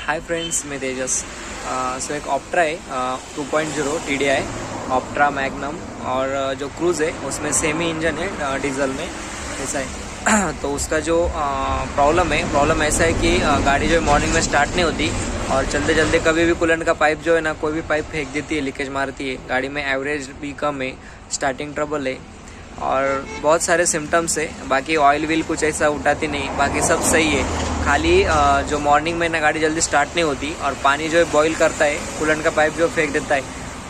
Hi friends, मैं तेजस। सो एक Optra है 2.0 TDI ऑप्ट्रा मैग्नम, और जो क्रूज़ है उसमें सेमी इंजन है डीजल में, ऐसा है। तो उसका जो प्रॉब्लम ऐसा है कि गाड़ी जो है मॉर्निंग में स्टार्ट नहीं होती, और चलते चलते कभी भी कूलेंट का पाइप जो है ना, कोई भी पाइप फेंक देती है, लीकेज मारती है। गाड़ी में एवरेज भी कम है, स्टार्टिंग ट्रबल है, और बहुत सारे सिम्टम्स है। बाकी ऑयल व्हील कुछ ऐसा उठाती नहीं, बाकी सब सही है। खाली जो मॉर्निंग में ना गाड़ी जल्दी स्टार्ट नहीं होती, और पानी जो है बॉईल करता है, कूलेंट का पाइप जो फेंक देता है।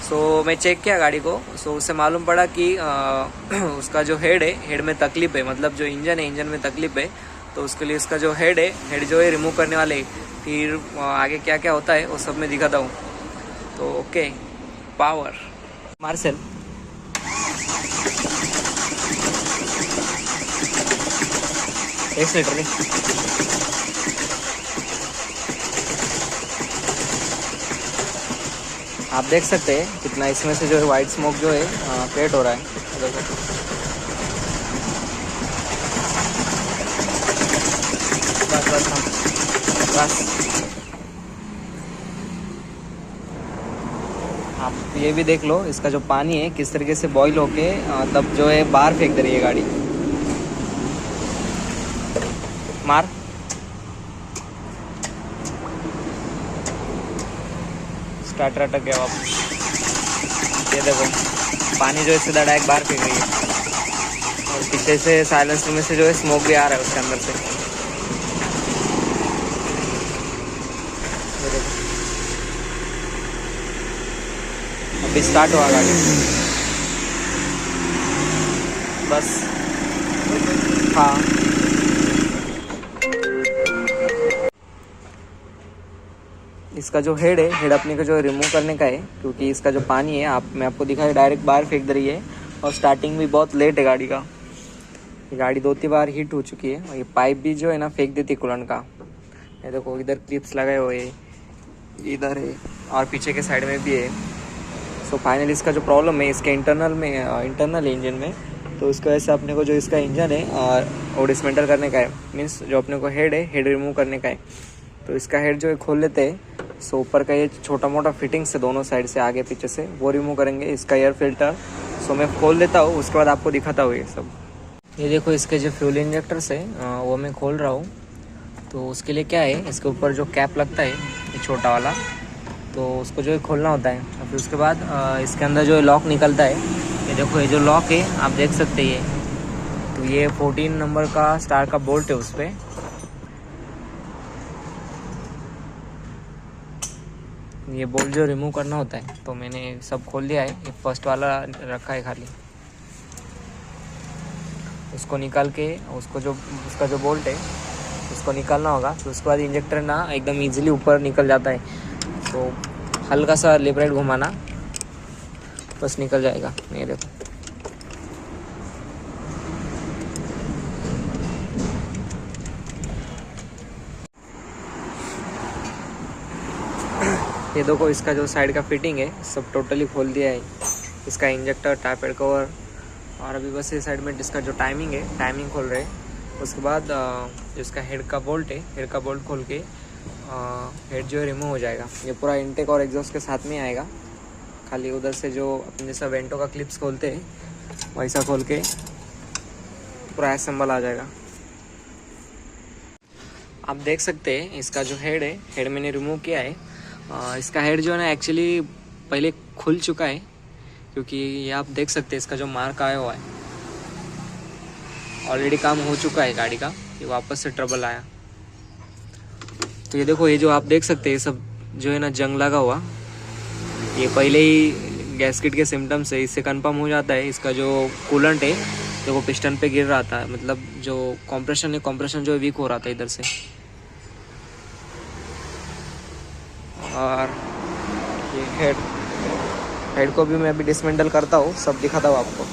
सो मैं चेक किया गाड़ी को, सो उससे मालूम पड़ा कि उसका जो हेड है, हेड में तकलीफ है, मतलब जो इंजन है, इंजन में तकलीफ है। तो उसके लिए इसका जो हेड है, हेड जो है रिमूव करने वाले, फिर आगे क्या क्या होता है वो सब मैं दिखाता हूँ। तो ओके, पावर मार्शल। एक लीटर नहीं, आप देख सकते हैं कितना इसमें से जो है वाइट स्मोक जो है क्रिएट हो रहा है। देखो, बस बस बस। आप ये भी देख लो, इसका जो पानी है किस तरीके से बॉईल होके तब जो है बाहर फेंक दे रही है गाड़ी। मार, स्टार्टर अटक गया वापस। ये देखो, पानी जो है सीधा डायरेक्ट बाहर फेंक रही है, और पीछे से साइलेंसर में से जो है स्मोक भी आ रहा है उसके अंदर से। ये देखो, अभी स्टार्ट हुआ गाड़ी, बस। हाँ, इसका जो हेड है, हेड अपने को जो रिमूव करने का है, क्योंकि इसका जो पानी है, मैं आपको दिखाया, डायरेक्ट बाहर फेंक दे रही है। और स्टार्टिंग भी बहुत लेट है गाड़ी का। ये गाड़ी 2-3 बार हीट हो चुकी है, और ये पाइप भी जो है ना फेंक देती है कूलेंट का। ये देखो, इधर क्लिप्स लगाए हुए हैं, इधर है, और पीछे के साइड में भी है। सो फाइनली इसका जो प्रॉब्लम है इसके इंटरनल इंजन में, तो उसकी वजह से अपने को जो इसका इंजन है वो डिसमेंटल करने का है। मीन्स जो अपने को हेड है, हेड रिमूव करने का है। तो इसका हेड जो है खोल लेते हैं। सो ऊपर का ये छोटा मोटा फिटिंग्स है दोनों साइड से, आगे पीछे से, वो रिमूव करेंगे। इसका एयर फिल्टर सो मैं खोल देता हूँ, उसके बाद आपको दिखाता हूँ ये सब। ये देखो, इसके जो फ्यूल इंजेक्टर्स है वो मैं खोल रहा हूँ। तो उसके लिए क्या है, इसके ऊपर जो कैप लगता है, ये छोटा वाला, तो उसको जो है खोलना होता है। और फिर उसके बाद इसके अंदर जो है लॉक निकलता है। ये देखो, ये जो लॉक है आप देख सकते हैं, तो ये 14 नंबर का स्टार का बोल्ट है उस पर। ये बोल्ट जो रिमूव करना होता है, तो मैंने सब खोल दिया है। ये फर्स्ट वाला रखा है खाली, उसको निकाल के उसका जो बोल्ट है उसको निकालना होगा। तो उसके बाद इंजेक्टर ना एकदम इजीली ऊपर निकल जाता है। तो हल्का सा लेफ्ट राइट घुमाना, बस निकल जाएगा। ये देखो, ये देखो, इसका जो साइड का फिटिंग है सब टोटली खोल दिया है। इसका इंजेक्टर, टायर पैड कवर, और अभी बस ये साइड में इसका जो टाइमिंग है, टाइमिंग खोल रहे हैं। उसके बाद जो इसका हेड का बोल्ट है, हेड का बोल्ट खोल के हेड जो है रिमूव हो जाएगा। ये पूरा इनटेक और एग्जॉस्ट के साथ में आएगा। खाली उधर से जो अपने जैसा वेंटो का क्लिप्स खोलते हैं वैसा खोल के पूरा असेंबल आ जाएगा। आप देख सकते हैं इसका जो हेड है, हेड मैंने रिमूव किया है। इसका हेड जो है ना एक्चुअली पहले खुल चुका है, क्योंकि ये आप देख सकते हैं इसका जो मार्क आया हुआ है, ऑलरेडी काम हो चुका है गाड़ी का। ये वापस से ट्रबल आया। तो ये देखो, ये जो आप देख सकते हैं सब जो है ना जंग लगा हुआ, ये पहले ही गैस्केट के सिम्टम्स है। इससे कंफर्म हो जाता है इसका जो कूलेंट है जो वो पिस्टन पे गिर रहा था, मतलब जो कंप्रेशन है, कंप्रेशन जो वीक हो रहा था इधर से। और ये हेड को भी मैं अभी डिसमेंटल करता हूँ, सब दिखाता हूँ आपको।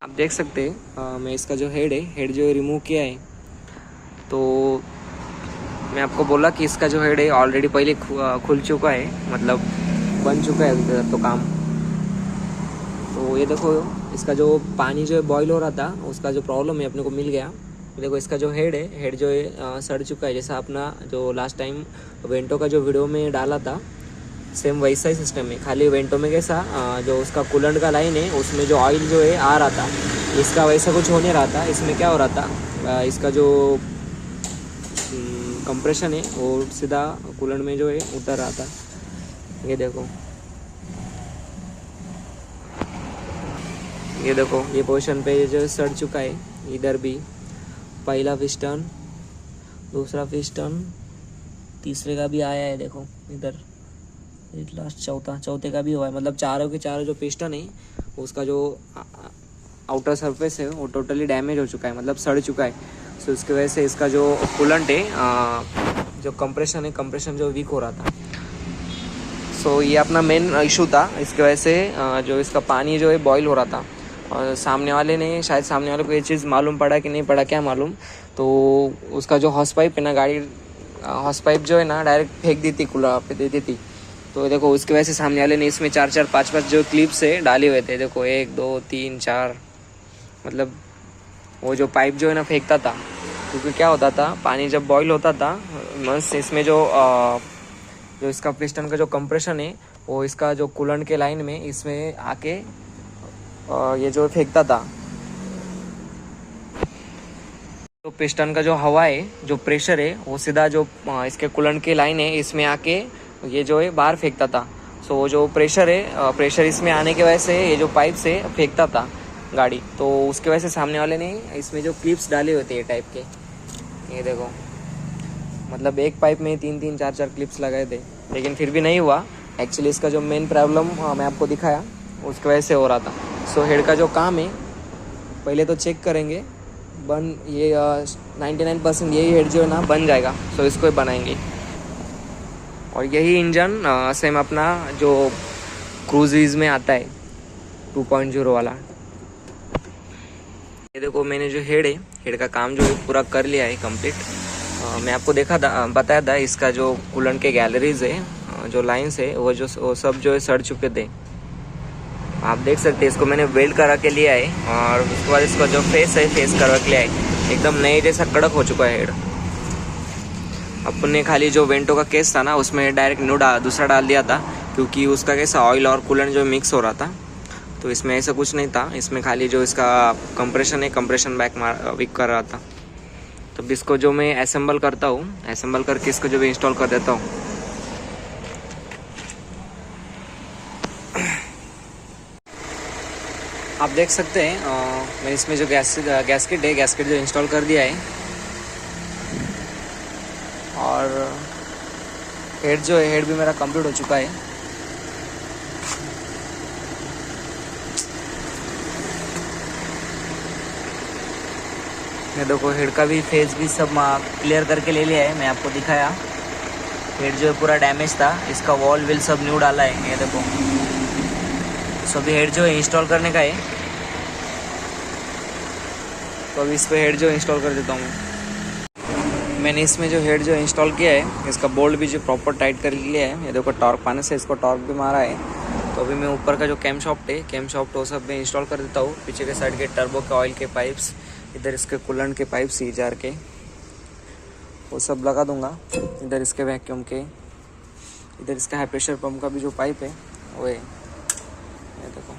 आप देख सकते हैं मैं इसका जो हेड है, हेड जो रिमूव किया है। तो मैं आपको बोला कि इसका जो हेड है ऑलरेडी पहले खुल चुका है, मतलब बन चुका है इधर तो काम। तो ये देखो, इसका जो पानी जो है बॉईल हो रहा था, उसका जो प्रॉब्लम है अपने को मिल गया। देखो इसका जो हेड है, हेड जो है सड़ चुका है, जैसा अपना जो लास्ट टाइम वेंटो का जो वीडियो में डाला था सेम वैसा ही सिस्टम है। खाली वेंटो में कैसा जो उसका कूलेंट का लाइन है उसमें जो ऑयल जो है आ रहा था, इसका वैसा कुछ हो नहीं रहा था। इसमें क्या हो रहा था, इसका जो कंप्रेशन है वो सीधा कूलेंट में जो है उतर रहा था। ये देखो, ये देखो ये पोजीशन पे जो सड़ चुका है। इधर भी पहला पिस्टन, दूसरा पिस्टन, तीसरे का भी आया है। देखो इधर लास्ट चौथे का भी हुआ है। मतलब चारों के चारों जो पिस्टन है उसका जो आउटर सरफेस है वो टोटली डैमेज हो चुका है, मतलब सड़ चुका है। सो उसकी वजह से इसका जो कूलेंट है, जो कंप्रेशन है, कंप्रेशन जो वीक हो रहा था। सो ये अपना मेन इशू था। इसकी वजह से जो इसका पानी जो है बॉईल हो रहा था, और सामने वाले ने शायद सामने वाले को ये चीज़ मालूम पड़ा कि नहीं पड़ा क्या मालूम, तो उसका जो हॉस पाइप है ना, गाड़ी हॉस पाइप जो है ना डायरेक्ट फेंक दी थी, कूलर पे दे दी थी। तो देखो उसकी वजह से सामने वाले ने इसमें 4-4, 5-5 जो क्लिप्स है डाले हुए थे। देखो 1, 2, 3, 4, मतलब वो जो पाइप जो है ना फेंकता था। क्योंकि क्या होता था, पानी जब बॉईल होता था बस इसमें जो इसका पिस्टन का जो कंप्रेशन है वो इसका जो कूलेंट के लाइन में इसमें आके ये जो फेंकता था। तो पिस्टन का जो हवा है, जो प्रेशर है, वो सीधा जो इसके कूलेंट की लाइन है इसमें आके ये जो है बाहर फेंकता था। सो वो जो प्रेशर है, प्रेशर इसमें आने की वजह से ये जो पाइप से फेंकता था गाड़ी। तो उसके वजह से सामने वाले ने इसमें जो क्लिप्स डाले हुए थे ये टाइप के, ये देखो, मतलब एक पाइप में 3-3, 4-4 क्लिप्स लगाए थे, लेकिन फिर भी नहीं हुआ। एक्चुअली इसका जो मेन प्रॉब्लम मैं आपको दिखाया उसकी वजह से हो रहा था। सो हेड का जो काम है पहले तो चेक करेंगे, बन ये 99% यही हेड जो है ना बन जाएगा। सो इसको ही बनाएंगे। और यही इंजन सेम अपना जो क्रूज़ में आता है 2.0 वाला। ये देखो मैंने जो हेड है, हेड का काम जो है पूरा कर लिया है कंप्लीट। मैं आपको बताया था इसका जो कूलेंट के गैलरीज है, जो लाइंस है वो सब जो है सड़ चुके थे। आप देख सकते हैं इसको मैंने वेल्ड करा के लिया है, और उसके बाद इसका जो फेस है फेस करवा के लिया है। एकदम नए जैसा कड़क हो चुका है हेड। अपने खाली जो वेंटो का केस था ना उसमें डायरेक्ट दूसरा डाल दिया था, क्योंकि उसका कैसा ऑयल और कूलेंट जो मिक्स हो रहा था। तो इसमें ऐसा कुछ नहीं था, इसमें खाली जो इसका कंप्रेशन है, कंप्रेशन वीक कर रहा था। तो इसको जो मैं असेंबल करता हूँ, असेंबल करके इसको जो भी इंस्टॉल कर देता हूँ। आप देख सकते हैं मैं इसमें जो गैस्केट है, गैस्केट जो इंस्टॉल कर दिया है। और हेड जो है, हेड भी मेरा कंप्लीट हो चुका है। मैं देखो हेड का भी फेस भी सब क्लियर करके ले लिया है, मैं आपको दिखाया। हेड जो है पूरा डैमेज था, इसका वॉल विल सब न्यू डाला है। ये देखो, सो अभी हेड जो है इंस्टॉल करने का है। तो अभी इस पर हेड जो इंस्टॉल कर देता हूँ। मैंने इसमें जो हेड जो इंस्टॉल किया है, इसका बोल्ट भी जो प्रॉपर टाइट कर लिया है। ये देखो टॉर्क पाने से इसको टॉर्क भी मारा है। तो अभी मैं ऊपर का जो कैम शॉफ्ट है, कैम शॉफ्ट वो सब मैं इंस्टॉल कर देता हूँ। पीछे के साइड के टर्बो के ऑयल के पाइप्स, इधर इसके कूलेंट के पाइप C-jar के, वो सब लगा दूंगा। इधर इसके वैक्यूम के, इधर इसका हाई प्रेशर पंप का भी जो पाइप है वो है। ये देखो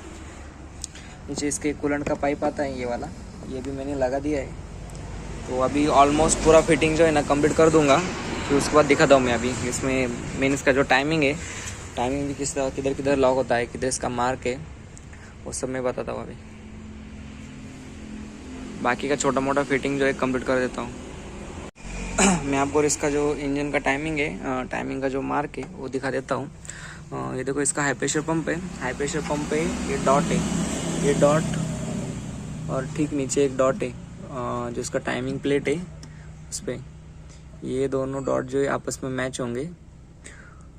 नीचे इसके कूलेंट का पाइप आता है, ये वाला, ये भी मैंने लगा दिया है। तो अभी ऑलमोस्ट पूरा फिटिंग जो है ना कंप्लीट कर दूंगा, फिर उसके बाद दिखाता हूँ मैं। अभी इसमें मेन इसका जो टाइमिंग है, टाइमिंग भी किधर किधर लॉक होता है, किधर इसका मार्क है, वो सब मैं बताता हूँ अभी। बाकी का छोटा मोटा फिटिंग जो है कंप्लीट कर देता हूँ। मैं आपको इसका जो इंजन का टाइमिंग है, टाइमिंग का जो मार्क है वो दिखा देता हूँ। ये देखो इसका हाई प्रेशर पंप है, हाई प्रेशर पंप पे ये डॉट है, ये डॉट, और ठीक नीचे एक डॉट है जो इसका टाइमिंग प्लेट है, उस पर ये दोनों डॉट जो है आपस में मैच होंगे।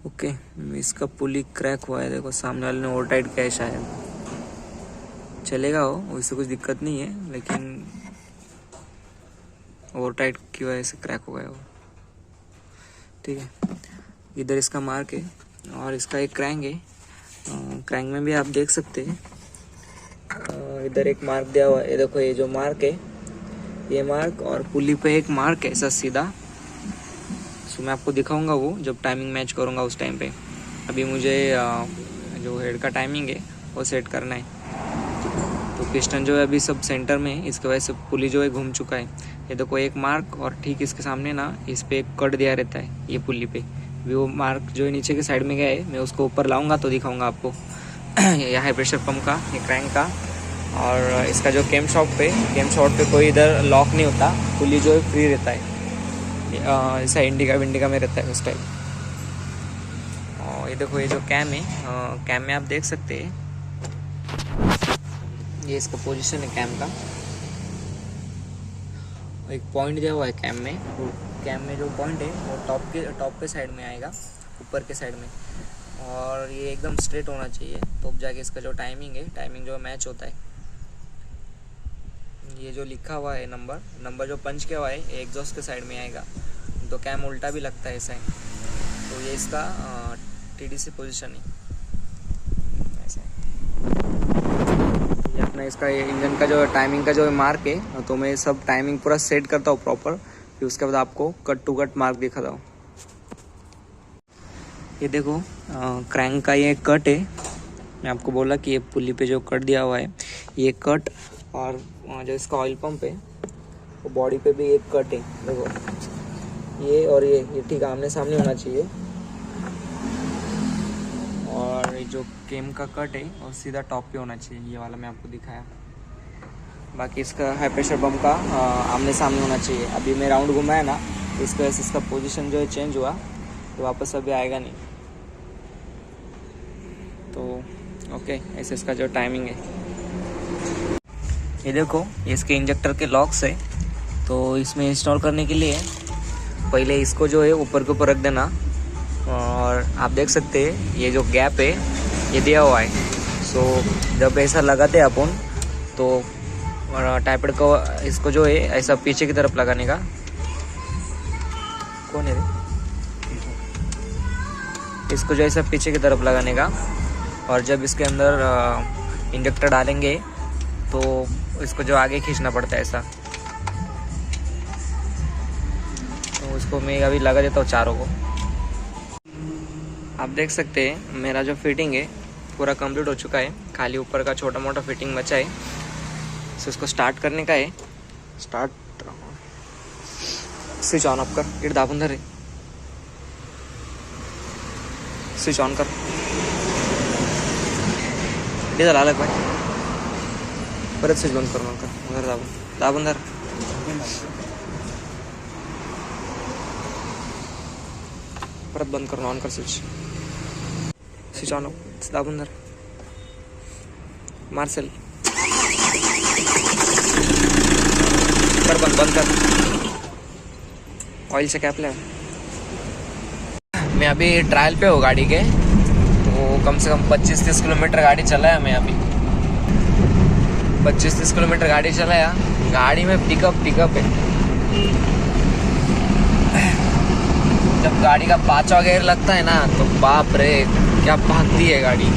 ओके, इसका पुली क्रैक हुआ है, देखो सामने वाले ने ओवर टाइट किया है, शायद चलेगा हो, उससे कुछ दिक्कत नहीं है, लेकिन ओवर टाइट की वजह से क्रैक हो गया वो। ठीक है, इधर इसका मार्क है, और इसका एक क्रैंक है। क्रैंक में भी आप देख सकते हैं, इधर एक मार्क दिया हुआ है। ये देखो, ये जो मार्क है ये मार्क और पुली पे एक मार्क ऐसा सीधा। सो मैं आपको दिखाऊंगा वो जब टाइमिंग मैच करूंगा उस टाइम पे। अभी मुझे जो हेड का टाइमिंग है वो सेट करना है। तो पिस्टन जो है अभी सब सेंटर में है, इसकी वजह से पुली जो है घूम चुका है। ये देखो एक मार्क और ठीक इसके सामने ना इस पे एक कट दिया रहता है ये पुली पे। अभी वो मार्क जो है नीचे के साइड में गया है, मैं उसको ऊपर लाऊंगा तो दिखाऊंगा आपको। ये हाई प्रेशर पंप का, ये क्रैंक का, और इसका जो कैम शॉट पे कोई इधर लॉक नहीं होता, पुली जो है फ्री रहता है, ऐसा इंडिका विंडिका में रहता है उस टाइप। और ये देखो ये जो कैम है, कैम में आप देख सकते हैं ये इसका पोजीशन है कैम का। एक पॉइंट दिया हुआ है कैम में, तो कैम में जो पॉइंट है वो टॉप के साइड में आएगा, ऊपर के साइड में, और ये एकदम स्ट्रेट होना चाहिए तो जाके इसका जो टाइमिंग जो मैच होता है। ये जो लिखा हुआ है नंबर जो पंच किया हुआ है ये एग्जॉस्ट के साइड में आएगा, तो कैम उल्टा भी लगता है ऐसा है। तो ये इसका TDC पोजीशन है ऐसा है। ये अपना इसका इंजन का जो टाइमिंग का जो मार्क है, तो मैं सब टाइमिंग पूरा सेट करता हूँ प्रॉपर, फिर उसके बाद आपको कट टू कट मार्क दिखाता हूँ। ये देखो क्रैंक का ये कट है, मैं आपको बोला कि ये पुली पे जो कट दिया हुआ है ये कट, और जो इसका ऑयल पंप है वो बॉडी पे भी एक कट है। देखो ये और ये ठीक आमने सामने होना चाहिए, और ये जो केम का कट है और सीधा टॉप पे होना चाहिए, ये वाला मैं आपको दिखाया। बाकी इसका हाई प्रेशर पंप का आमने सामने होना चाहिए। अभी मैं राउंड घुमाया ना, इस वजह से इसका पोजीशन जो है चेंज हुआ, तो वापस अभी आएगा नहीं। तो ओके, ऐसे इसका जो टाइमिंग है। ये देखो ये इसके इंजेक्टर के लॉक्स है, तो इसमें इंस्टॉल करने के लिए पहले इसको जो है ऊपर के ऊपर रख देना, और आप देख सकते हैं ये जो गैप है ये दिया हुआ है। सो जब ऐसा लगाते हैं अपन तो टाइपेड को इसको जो है ऐसा पीछे की तरफ लगाने का। कौन है रे? इसको जो ऐसा पीछे की तरफ लगाने का, और जब इसके अंदर इंजेक्टर डालेंगे तो इसको जो आगे खींचना पड़ता है ऐसा। तो उसको मैं अभी लगा देता हूँ चारों को। आप देख सकते हैं मेरा जो फिटिंग है पूरा कंप्लीट हो चुका है, खाली ऊपर का छोटा मोटा फिटिंग बचा है। सो इसको स्टार्ट करने का है। स्टार्ट स्विच ऑन अप कर, इट दाबून धर रे, स्विच ऑन कर, डिझेल आलं काय, परत स्विच बंद करून ऑन कर, धर दाबून धर, परत बंद करून ऑन कर स्विच, स्विच ऑन दाबून धर, मार्सेल कर, बंद कर, ऑयल से कैप ले। मैं अभी ट्रायल पे हूँ गाड़ी के, तो कम से कम 25-30 किलोमीटर गाड़ी चलाया मैं अभी। 25-30 किलोमीटर गाड़ी चलाया। गाड़ी में पिकअप है। जब गाड़ी का 5वां गियर लगता है ना तो बाप रे क्या भागती है गाड़ी।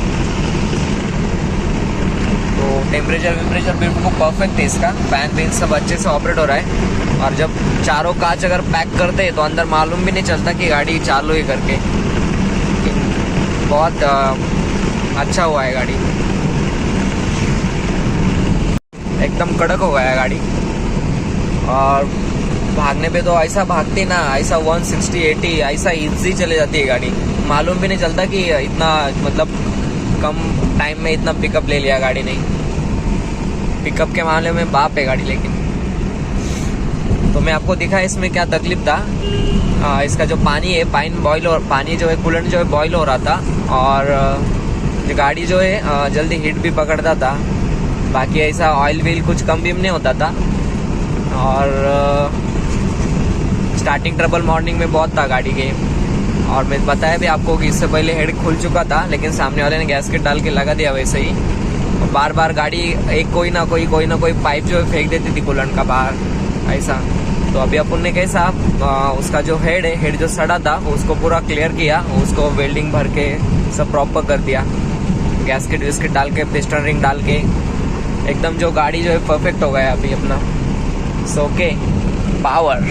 तो टेम्परेचर बिल्कुल परफेक्ट है इसका, फैन सब अच्छे से ऑपरेट हो रहा है। और जब चारों कांच अगर पैक करते हैं तो अंदर मालूम भी नहीं चलता कि गाड़ी चालू ही करके। बहुत अच्छा हुआ है गाड़ी, एकदम कड़क हो गया है गाड़ी। और भागने पे तो ऐसा भागती ना, ऐसा 160-80 ऐसा इजी चले जाती है गाड़ी, मालूम भी नहीं चलता कि इतना मतलब कम टाइम में इतना पिकअप ले लिया गाड़ी ने। पिकअप के मामले में बाप है गाड़ी। लेकिन तो मैं आपको दिखा इसमें क्या तकलीफ था। इसका जो पानी है पानी जो है कूलेंट जो है बॉयल हो रहा था, और गाड़ी जो है जल्दी हीट भी पकड़ता था। बाकी ऐसा ऑयल व्हील कुछ कम भी नहीं होता था। और स्टार्टिंग ट्रबल मॉर्निंग में बहुत था गाड़ी के। और मैं बताया भी आपको कि इससे पहले हेड खुल चुका था, लेकिन सामने वाले ने गैसकेट डाल के लगा दिया वैसे ही। और बार बार गाड़ी एक कोई ना कोई पाइप जो है फेंक देती थी कूलेंट का बाहर ऐसा। तो अभी अपन ने कैसा उसका जो हेड जो सड़ा था उसको पूरा क्लियर किया, उसको वेल्डिंग भर के सब प्रॉपर कर दिया, गैसकेट विस्केट डाल के पिस्टन रिंग डाल के एकदम जो गाड़ी जो है परफेक्ट हो गया अभी अपना। It's okay, power.